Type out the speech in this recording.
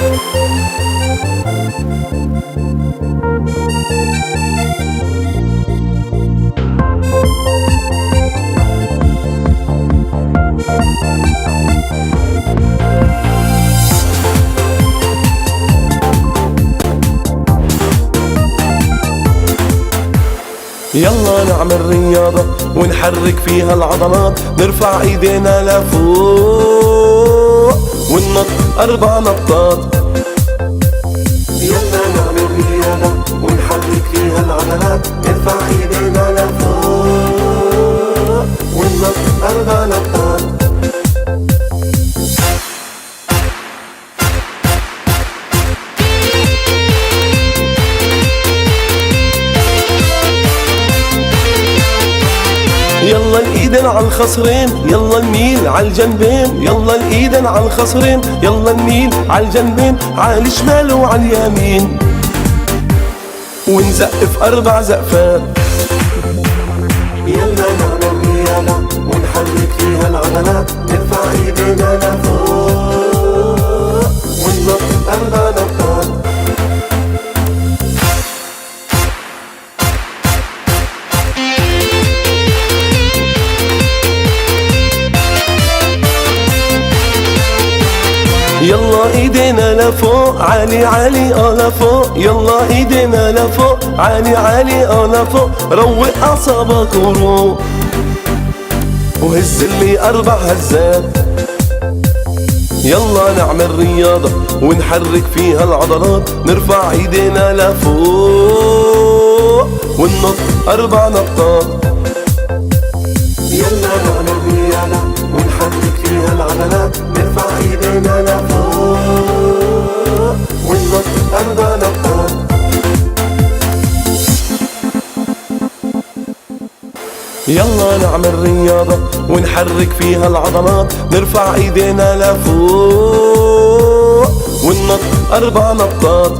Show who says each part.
Speaker 1: يلا نعمل رياضة ونحرك فيها العضلات، نرفع ايدينا لفوق وننط 4 نطات.
Speaker 2: يلا نعمل رياضة ونحرك فيها العضلات، نرفع ايدينا لفوق وننط 4 نطات.
Speaker 1: يلا الايدين على الخصرين، يلا نميل على الجنبين، يلا الايدين على الخصرين، يلا نميل على الجنبين، على الشمال وعلى اليمين، ونزقف 4 زقفات.
Speaker 2: يلا نعمل رياضة ونحرك فيها العضلات، نرفع ايدينا لفوق وننط 4 نطات.
Speaker 1: يلا ايدينا لفوق عالي عالي لفوق، يلا ايدينا لفوق عالي عالي لفوق، روق اعصابك وروق وهز لي 4 هزات. يلا نعمل رياضة ونحرك فيها العضلات، نرفع ايدينا لفوق وننط 4 نطات.
Speaker 2: يلا نعمل رياضة ونحرك فيها العضلات، نرفع ايدينا لفوق وننط 4 نطات.
Speaker 1: يلا نعمل رياضة ونحرك فيها العضلات، نرفع ايدينا لفوق وننط 4 نطات.